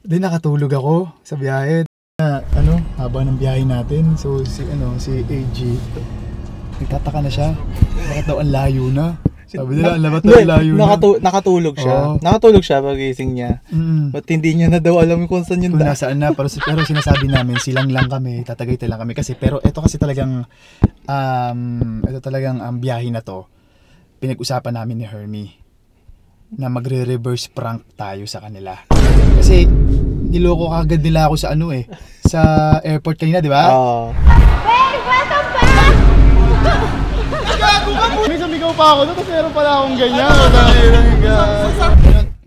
Di nakatulog ako sa biyahe. Haba ng biyahe natin. So si AG nagtataka na siya. Bakit daw ang layo na? Sabi nila, ang layo na. Nakatulog siya. Nakatulog siya pagising niya. Ba't hindi niya na daw alam kung saan yun daan? Nasaan na, pero sinasabi namin, silang lang kami, Tatagaytay lang kami. Pero ito kasi talagang, ang biyahe na to, pinag-usapan namin ni Hermie na magre-reverse prank tayo sa kanila. Kasi, niloko kagad nila ako sa sa airport kanina, di ba? Oo. May sumigaw pa ako doon, tapos meron pala akong ganyan.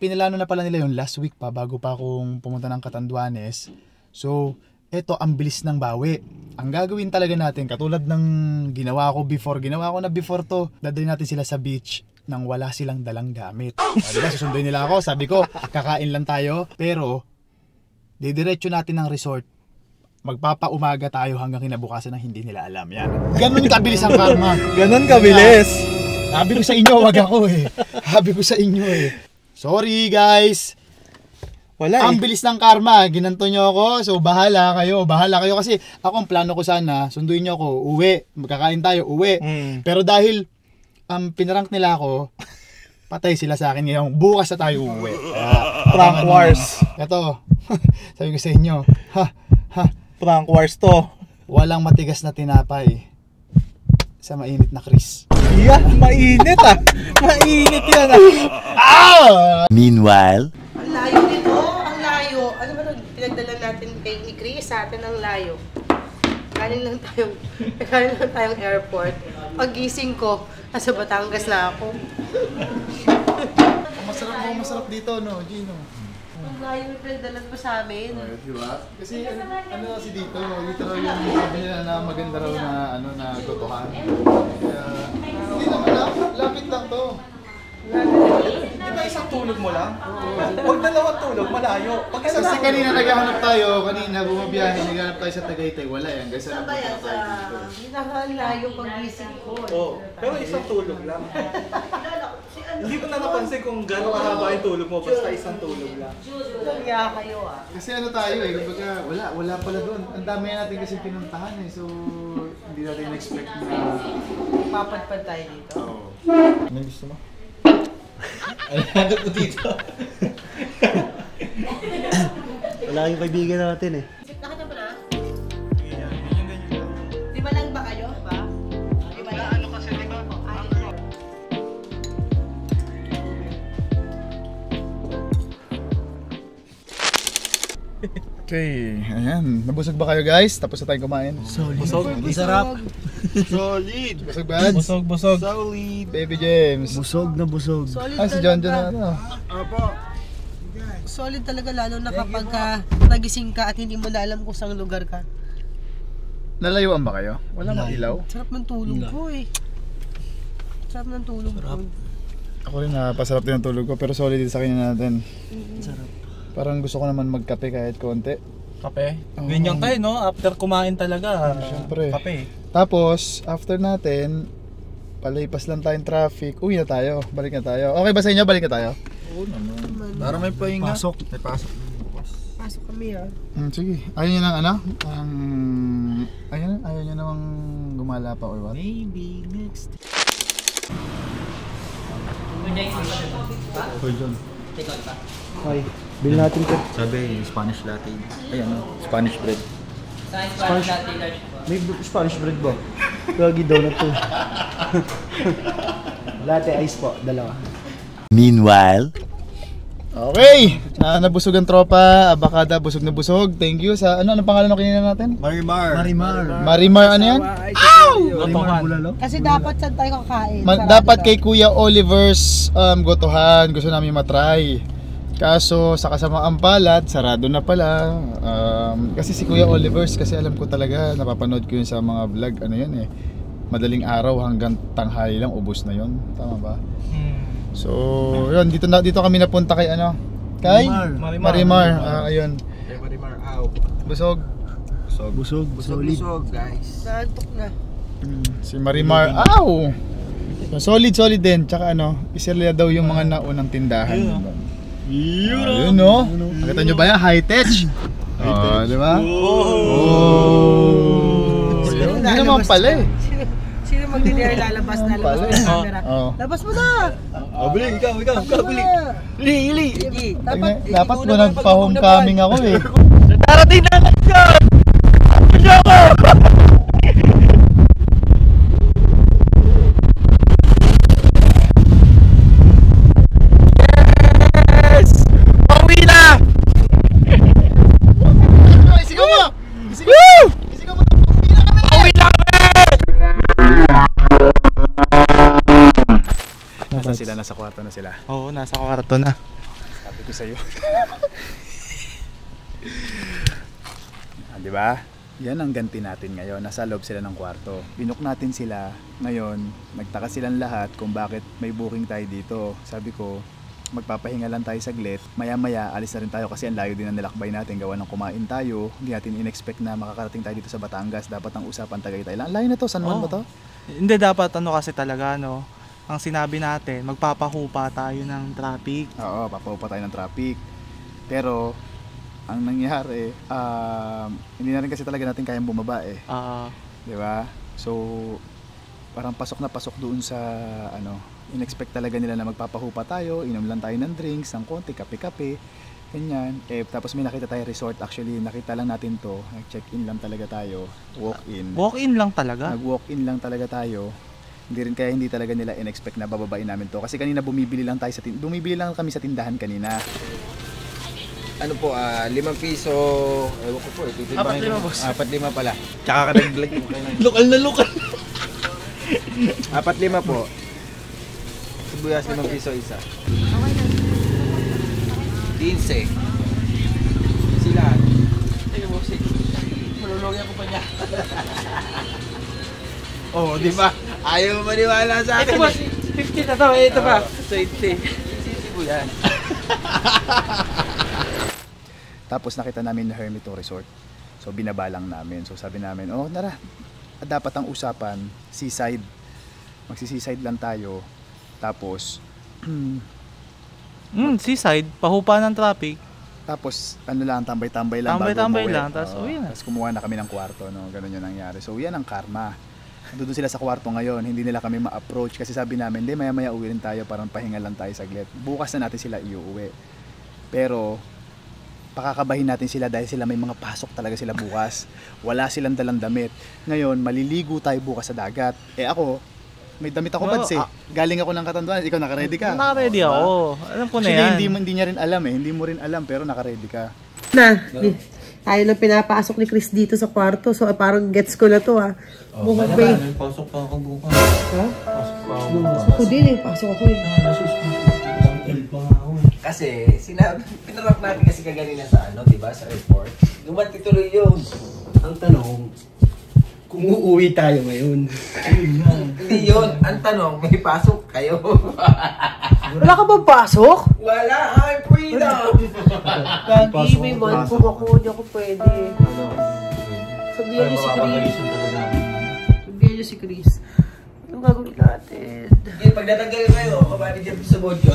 Pinalano na pala nila yung last week pa, bago pa akong pumunta ng Catanduanes. So, eto, ang bilis ng bawi. Ang gagawin talaga natin, katulad ng ginawa ko before to, dadalhin natin sila sa beach nang wala silang dalang gamit. Diba, susunduin nila ako, sabi ko, kakain lang tayo, pero didiretso natin ng resort. Magpapaumaga tayo hanggang kinabukasan na hindi nila alam. Yan. Ganon kabilis ang karma. Ganon kabilis. Sabi ko sa inyo, wag ako Sabi ko sa inyo Sorry guys. Wala Ang bilis ng karma. Ginanto nyo ako. So bahala kayo. Kasi ako ang plano ko sana, sunduin nyo ako, uwi. Magkakain tayo, uwi. Pero dahil pinarank nila ako, patay sila sa akin ngayon. Bukas na tayo uwi. Prank wars. Ito. Sabi ko sa inyo, Prank wars to. Walang matigas na tinapay sa mainit na Chris. Yan, mainit Mainit yan Meanwhile, ang layo nito, ang layo. Ano ba pinagdala natin kay ni Chris? Sa atin ang layo. Galing lang tayong airport. Paggising ko, nasa Batangas na ako. Masarap dito, no, Gino? Ang layo yung pinagdalan mo sa amin. Diba? Kasi kasi dito raw yung sabi nila na maganda raw na gotohan. Kaya, hindi naman lapit lang to. Di ba isang tulog mo lang? Huwag dalawang tulog, malayo. Kasi kanina naghahanap tayo, bumabiyahe, naghahanap tayo sa Tagaytay, wala yan. Kasi Sabay sa layo paggising ko. Pero isang tulog lang. Hindi ko na napansin kung gano'ng kahaba yung tulog mo, basta isang tulog lang. Kaya kayo Kasi tayo kumbaga wala pala doon. Ang dami natin kasi pinuntahan so hindi natin expect na papadpad tayo dito. Ano gusto mo? Ano ko dito? wala kayong kaibigan natin Nakita mo na? Lima lang ba kayo? Lima lang? Ano kasi lima? Okay, ayan. Nabusog ba kayo guys? Tapos na tayong kumain. Busog. Sarap. Solid! Busog ba? Busog. Solid! Baby James. Busog na busog. Solid Si John na Solid talaga lalo na kapag nagising ka at hindi mo na alam kung saan lugar ka. Nalayuan ba kayo? Wala mang ilaw? Sarap ng tulog ko Sarap ng tulog ko. Ako rin pasarap din ang tulog ko pero solid din sa kanya natin. Sarap. Parang gusto ko naman magkape kahit konti. Kape? Ganyan tayo no? After kumain talaga. Siyempre. Kape. Tapos, after natin, palipas lang tayong traffic, uwi na tayo, balik na tayo. Okay ba sa inyo? Balik na tayo? Oo naman. Para may pahinga. May pasok. Pasok kami Sige. Ayaw nyo ng ayaw nyo namang gumala pa or what? Maybe next. Hoy John. Hi, bill natin to. Sabi, Spanish latte. Ay Spanish bread. Spanish latte large po. May Spanish bread ba? Gagi donut to. Latte ice po, dalawa. Meanwhile, Okay! Nabusog ang tropa, Abakada, busog na busog. Thank you sa, anong pangalan ng kanina natin? Marimar. Marimar, ano yan? Marimar Bulalo. Kasi dapat saan tayo kakain? Dapat kay Kuya Oliver's gotohan, gusto namin matry. Kaso sa kasamaang palad, sarado na pala. Kasi si Kuya Oliver's, kasi alam ko talaga, napapanood ko yun sa mga vlog, ano yan madaling araw hanggang tanghali lang, ubos na yun. Tama ba? So, yun, dito kami napunta kay Kay Marimar. Ayun. Kay Marimar, aw. Busog. Busog, Busog, guys. Naantok na. Si Marimar. Solid din. Tsaka isila daw yung mga naunang tindahan. Yun, no? Nakita nyo ba yan? High-tech. Oh, di ba? Oh! Yun naman pala eh. Sino magdidare lalabas na yung camera? Labas mo na! Bili, ikaw, bili. Ili! Dapat mo nagpa-homecoming ako eh. Darating na lang dyan! Punya ko! Yes! Pauwi na! Isigaw mo! Woo! Isigaw mo! Pauwi na kami! Nasa sila? Nasa kwarto na sila. Oo, nasa kwarto na. Sabi ko sa'yo. Di ba? Yan ang ganti natin ngayon. Nasa loob sila ng kwarto. Binook natin sila. Ngayon, nagtaka silang lahat kung bakit may booking tayo dito. Sabi ko, magpapahinga lang tayo saglit. Maya-maya, alis na rin tayo kasi ang layo din ang nilakbay natin. Gawa ng kumain tayo. Hindi natin in-expect na makakarating tayo dito sa Batangas. Dapat ang usapan Tagaytay lang. Layo na to. San Juan ba to? Hindi dapat kasi talaga ang sinabi natin, magpapahupa tayo ng traffic. Oo, papahupa tayo ng traffic. Pero, ang nangyari, hindi na rin kasi talaga natin kayang bumaba eh. Di ba? So, parang pasok na pasok doon sa, in-expect talaga nila na magpapahupa tayo, inom lang tayo ng drinks, ng konti, kape-kape, ganyan. Tapos may nakita tayo resort, actually, nakita lang natin to, nag-check-in lang talaga tayo, walk-in. Walk-in lang talaga? Nag-walk-in lang talaga tayo. Hindi talaga nila in-expect na bababain namin to. Kasi kanina bumibili lang kami sa tindahan kanina. Ano po, 5 piso, ewan ko po, 4-5, boss. 4-5 pala. Tsaka ka naglag. Lokal na lokal. 4-5 po. Sibuyas 5 piso isa. 15. Sila. Ay, boss. Malulogyan ko pa niya. Oh, di ba? Ayaw mo maniwala sa akin. Ito boss, 50 na to. Ito pa. 20. Sibuyas. Tapos nakita namin na Hermito Resort. So binabalang namin. So sabi namin, nara, dapat ang usapan, seaside. Magsi-seaside lang tayo. Tapos, Seaside, pahupa ng traffic. Tapos, tambay-tambay lang Tambay-tambay bago umuwi. lang, tapos uwi na. Tapos kumuha na kami ng kwarto, ganun yung nangyari. So yan ang karma. Doon sila sa kwarto ngayon, hindi nila kami ma-approach kasi sabi namin, hindi, maya-maya uwi rin tayo, parang pahinga lang tayo saglit. Bukas na natin sila iuwi. Pero, pakakabahin natin sila dahil sila may mga pasok talaga sila bukas. Wala silang dalang damit. Ngayon, maliligo tayo bukas sa dagat. Ako, may damit ako bads eh. Galing ako ng Catanduanes, ikaw naka-ready ka. Naka-ready ako. Alam ko na yan. Hindi niya rin alam eh. Hindi mo rin alam pero naka-ready ka. Tayo lang pinapasok ni Chris dito sa kwarto. So parang gets ko na to Pasok pa ako bukas. Ha? Pasok ko din eh. Pasok ako eh. Kasi, pinarap natin kasi kaganina sa di ba, sa airport. Dumating tuloy yun. Ang tanong, kung uuwi tayo ngayon. Hindi yun. Ang tanong, may pasok kayo. Wala ka bang pasok? Wala, I'm freedom. Gagi, may manpong ako. Hindi ako pwede. Sabihan niyo si Chris. Sabihan niyo si Chris. Anong gagawin natin? Pagdatagal kayo, kumani dyan sa bodyo.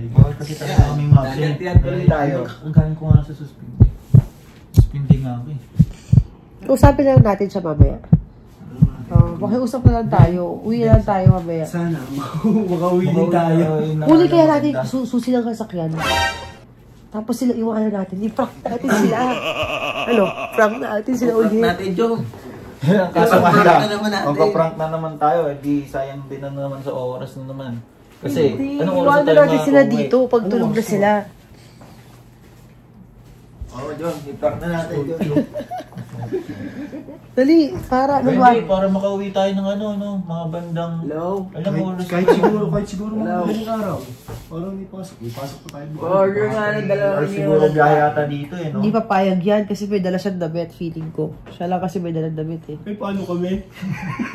Bakit kasi talaga kaming mabsent? Ang galing ko nga sa suspending. Suspending nga ako eh. Usapin lang natin siya mamaya. Makiusap na lang tayo. Uwi na lang tayo mamaya. Sana, makauwi din tayo. Uli kaya natin susi ng kasakyan. Tapos sila iwanan natin. I-prank natin sila. Prank natin sila uli. Prank natin, Joe. Kaso prank na naman natin. magpa-prank na naman tayo, di sayang din na naman sa oras na naman. Kasi, anong oras Iwanan na tayo natin sila makakauwi? dito pag tulog na sila. John, i-prank na natin, John. Dali, para ano Hindi, ba? para makauwi tayo ng mga bandang... Hello? Alam mo, oras. Kahit siguro madaling araw. Parang may pasok pa tayo. Order nga ng Or siguro biyahe yata dito eh, no? Hindi papayag yan kasi may dala siyang damit, feeling ko. Siya lang kasi may dalang damit eh. Eh, paano kami?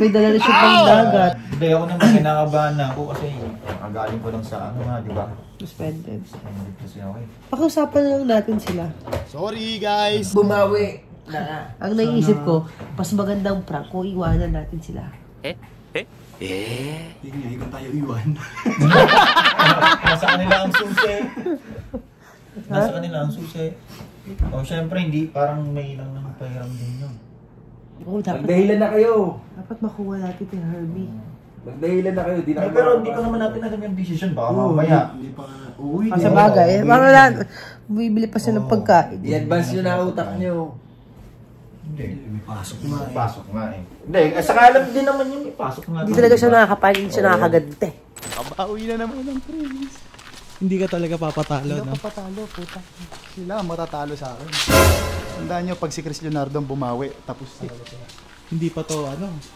May dala na siya pang dagat. Hindi, ako naman kinakabahan na ako kasi galing ko lang sa di ba? Suspended. Kasi ako eh. Pakiusapan na lang natin sila. Sorry guys! Bumawi. Ang naiisip ko, mas magandang prank kung iwanan natin sila. Hindi nga, ikaw tayo iwan. Nasa kanila ang susi. Nasa kanila ang susi. O syempre, hindi. Parang may ilang nang pahiram din yun. Oo, Magdahilan na kayo. dapat makuha natin kay Herbie. Magdahilan na kayo. Di na Pero hindi pa naman natin alam yung decision. Baka mamaya. Hindi pa nga. Uy, Sa bagay, parang lang, bumibili pa siya ng pagkain. I-advance nyo na utak nyo. Hindi. may pasok na eh. Pasok nga eh. Hindi, sa alam din naman yung ipasok nga. Hindi talaga siya nakakapal, hindi siya nakakagante. Kabawi na naman ng premise. Hindi ka talaga papatalo, Sila no? papatalo, puta. Sila ang matatalo sa akin. Tandaan nyo, pag si Chris Leonardo ang bumawi, tapos talaga sila. Hindi pa to,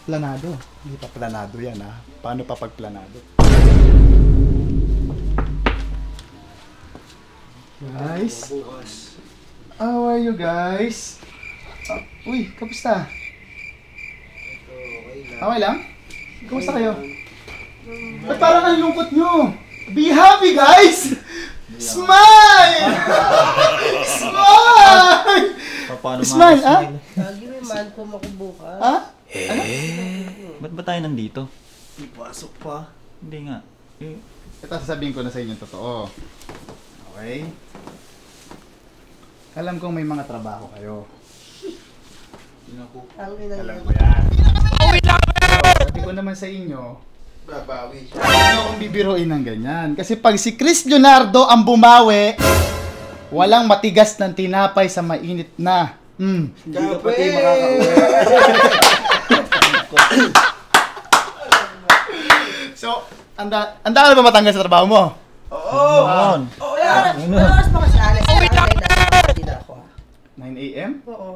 planado. Hindi pa planado yan, ha? Paano pa pag planado? Guys? How are you guys? Uy, kamusta? Okay lang? Kamusta kayo? Ba't parang ang lungkot nyo? Be happy, guys! Smile! Smile! Paano Smile, ah? Lagi may man po ako bukas. Ha? Ba't ba tayo nandito? May pasok pa. Hindi nga. Eh, Ito sasabihin ko na sa inyo totoo. Okay? Alam kong may mga trabaho kayo. Ang ina Alam niya. ko yan. Sabi ko naman sa inyo, babawi siya. Hindi akong bibiruin ng ganyan. Kasi pag si Chris Leonardo ang bumawi, walang matigas ng tinapay sa mainit na. Hindi ka pati makakauwi. So, anda ka na ba matanggal sa trabaho mo? Oo! on. Oras pa kasi alas. Hindi na ako. 9 a.m.? Oo.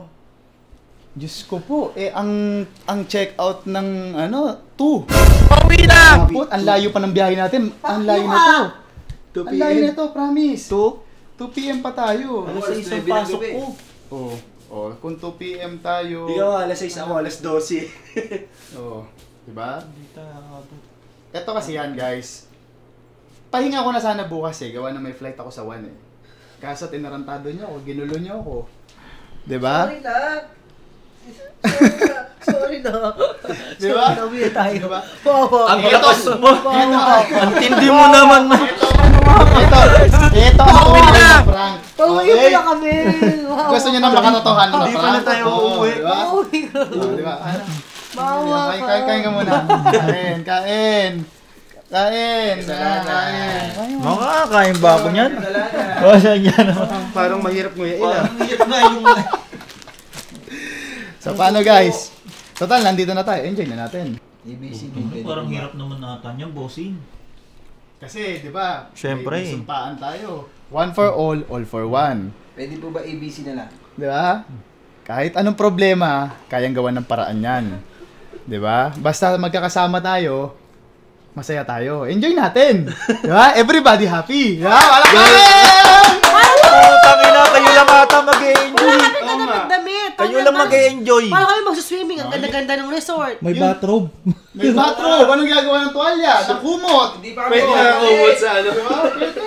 Diyos ko po, ang check out ng 2. Pauwi na! Ang layo pa ng biyahe natin. Ang layo na to. 2 Ang layo p.m. na to, promise. 2 p.m. pa tayo. Alas 6 ang pasok ko. Kung 2 p.m. tayo. Hindi ka nga, alas 6 ako, alas 12. Diba? Hindi tayo. Ito kasi yan, guys. Pahinga ko na sana bukas gawa na may flight ako sa 1 eh. Kaso tinarantado niyo ako, ginulo niyo ako. Diba? Sorry na. Sorry na. Diba? Sorry na, uwi tayo. Diba? Ang lakas mo! Ang tindi mo naman! Ito ang tunay na prank. Pauwi mo na kami. Gusto niyo na makatotohanan na Hindi pa prank? na tayo Oo, uuwi. diba? Pauwi ko. Diba? Bawa ka. Kain ka muna. Kain. Kain. Kain. Makakain ba ako niyan? O, saan yan? Parang mahirap nguyain ah. So paano guys? Total, nandito na tayo. Enjoy na natin. ABCD. Parang hirap naman nata niyan, bossing. Kasi, di ba? Siyempre. May sumpaan tayo. One for all for one. Pwede po ba ABC na lang? Di ba? Kahit anong problema, kayang gawan ng paraan yan. Di ba? Basta magkakasama tayo, masaya tayo. Enjoy natin. Di ba? Everybody happy. Di ba? Wala Putang ina, kayo lang ata mag-e-enjoy. Wala kami damit. Kayo lang mag-e-enjoy. Paano kami magsuswimming? Ang ganda-ganda ng resort. May bathrobe. May bathrobe. Anong ginagawa ng tuwalya? Sa kumot. Hindi pa kami sa ano.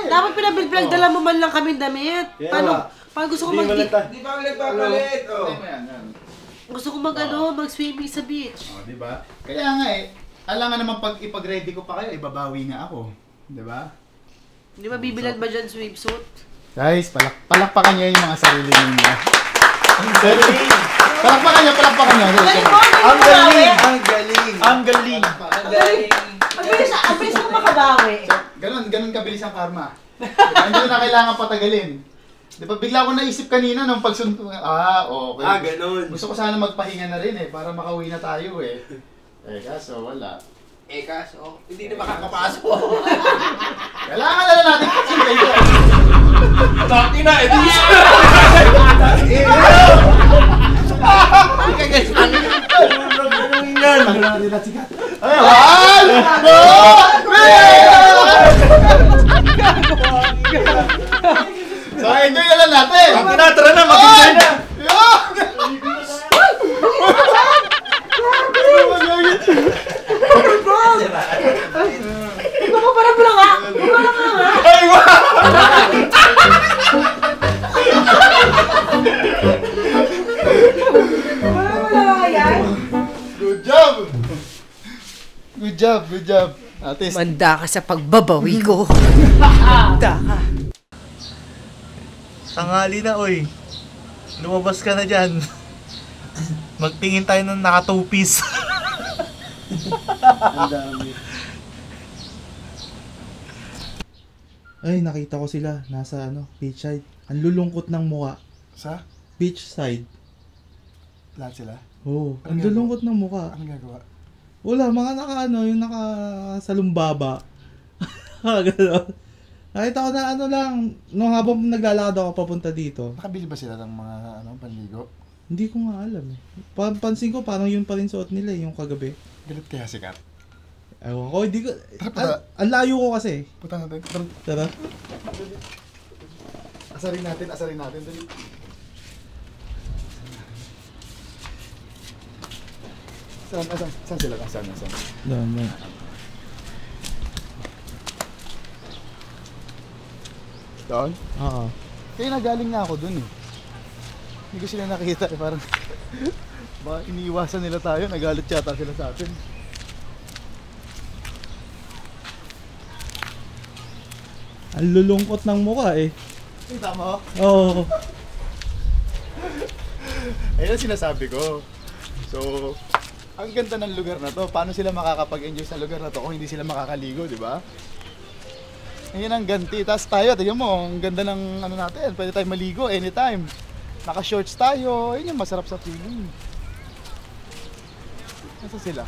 Dapat pinagdala mo man lang kami damit. Paano gusto ko Hindi pa kami nagpapalit. gusto ko mag-swimming sa beach. Oh, di ba? Kaya nga alangan naman pag ipag-ready ko pa kayo, ibabawi nga ako. Di ba? Hindi mabibilad ba dyan swimsuit? Guys, palakpakan niyo yung mga sarili ninyo. Palakpakan niyo. Ang galing! Ang galing! Ang galing! Ang bilis mo makabawi. Ganun kabilis ang karma. Diba? Hindi ko na kailangan patagalin. Di ba bigla ko naisip kanina nung pagsunto. Okay. Ganun. Gusto ko sana magpahinga na rin para makauwi na tayo kaso wala. Kaso, hindi na makakapasok. Kailangan na lang natin kasi kayo. Taki na, edi So enjoy na lang natin. Tara na, mag-enjoy na! Parang lang ha! Good job! job, good job. Artist. Manda ka sa pagbabawi ko. Manda ka. Tanghali na, oy. Lumabas ka na dyan. Magtingin tayo ng naka 2-piece. Ang dami. Ay, nakita ko sila. Nasa beachside. Ang lulungkot ng mukha. Sa? Beachside. Lahat sila? Oo. Anong Ang lulungkot ng mukha. Anong gagawa? Wala, mga yung nakasalumbaba. Gano'n. Nakita ko na lang, nung habang naglalakad ako papunta dito. Nakabili ba sila ng mga panligo? Hindi ko nga alam eh. Pansin ko parang yun pa rin suot nila yung kagabi. Galit kaya si Kat? Ewan ko, hindi ko... Tara. Ang layo ko kasi. Punta natin. Tara. Asarin natin. Dali. Saan sila? Saan? Dami. Doon? Oo. Kaya nagaling na ako dun eh. Hindi ko sila nakita eh. Parang baka iniiwasan nila tayo. Nagalit yata sila sa atin. Ang lulungkot ng mukha eh. Kita mo? Oo. Ayun ang sinasabi ko. So, ang ganda ng lugar na to. Paano sila makakapag-enjoy sa lugar na to kung hindi sila makakaligo, di ba? Ayun ang ganti. Tapos tayo, tignan mo, ang ganda ng natin. Pwede tayo maligo anytime. Naka-shorts tayo. Ayun yung masarap sa feeling. Nasa sila?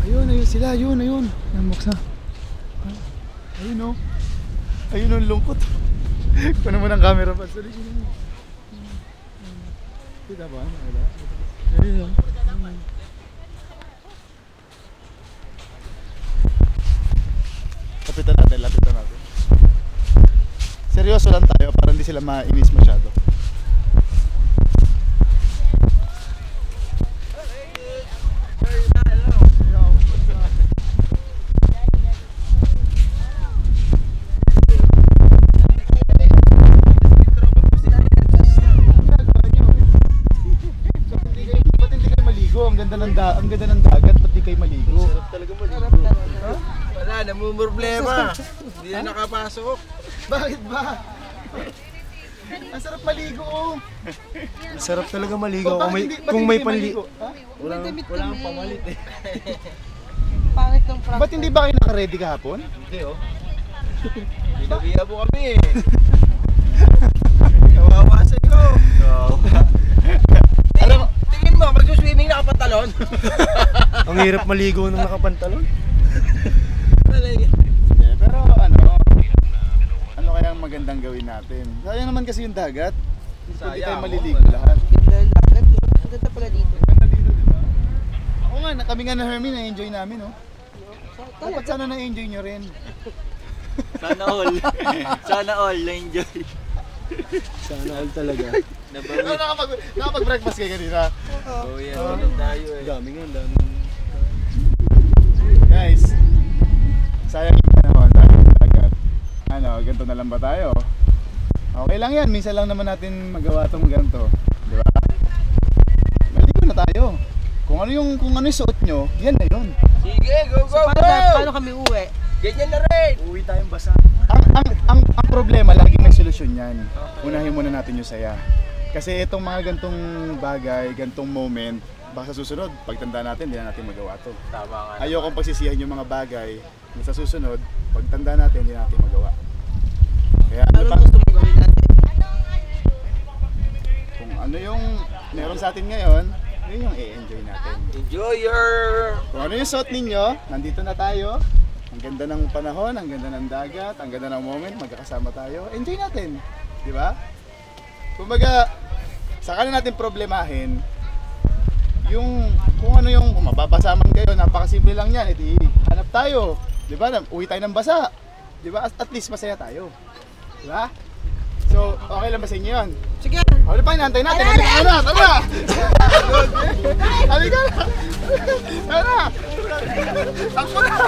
Ayun sila. Ayun. Yan, buksa. Ayun o. Ayun ang lungkot. Kunin mo ng camera pa. Sorry. Kita ba? Wala. Ayun o. Lapitan natin. Seryoso lang tayo para hindi sila mainis masyado. Ang ganda ng dagat, ba't di kayo maligo? Sarap talaga maligo. Wala, namumroblema. Hindi na nakapasok. Bakit ba? Ang sarap maligo oh. Sarap talaga maligo Oh, kung may panligo. Walang pamalit eh. Pangit ng prank. Ba't hindi ba kayo naka-ready kahapon? Hindi oh. Binabiya po kami eh. Kawawa sa'yo. Alam mo, Tingin mo, magsuswimming na kapantalon. Ang hirap maligo nung nakapantalon. pero ano kaya ang magandang gawin natin? Sayang naman kasi yung dagat. Hindi tayo maliligo lahat. Ganda ng dagat. Ang ganda pala dito. Ganda dito, di ba? Ako nga, kami nga na Hermie, na-enjoy namin, oh. Dapat sana na-enjoy nyo rin. Sana all na-enjoy. Sana all talaga. Nakapag-breakfast kayo kanina. Oh yan, ganun tayo eh. Dami nga, dami. Guys, sayang yung panahon, sayang yung dagat. Ganito na lang ba tayo? Okay lang yan, minsan lang naman natin magawa itong ganito. Di ba? Maligo na tayo. Kung ano yung suot nyo, yan na yun. Sige, go! Paano kami uwi? Ganyan na rin! Uwi tayong basa. Ang problema, lagi may solusyon yan. Unahin muna natin yung saya. Kasi itong mga gantong bagay, gantong moment, baka sa susunod, pagtanda natin, hindi na natin magawa to. Tama nga. Ayokong pagsisihan yung mga bagay na sa susunod, pagtanda natin, hindi natin magawa. Kaya Ano gusto mong gawin natin? kung ano yung meron sa atin ngayon, yun yung i-enjoy natin. Enjoy your... Kung ano yung suot ninyo, nandito na tayo. Ang ganda ng panahon, ang ganda ng dagat, ang ganda ng moment, magkakasama tayo. Enjoy natin. Di ba? Kumbaga, saka na natin problemahin yung kung ano yung kung mababasa man kayo, napakasimple lang yan. Edi hanap tayo. Di ba? Uwi tayo ng basa. Di ba? At least masaya tayo. Di ba? So, okay lang ba sa inyo yun? Sige! O, di pa, hinantay natin. Halika na! Tara! Halika na! Tara! Takbo na!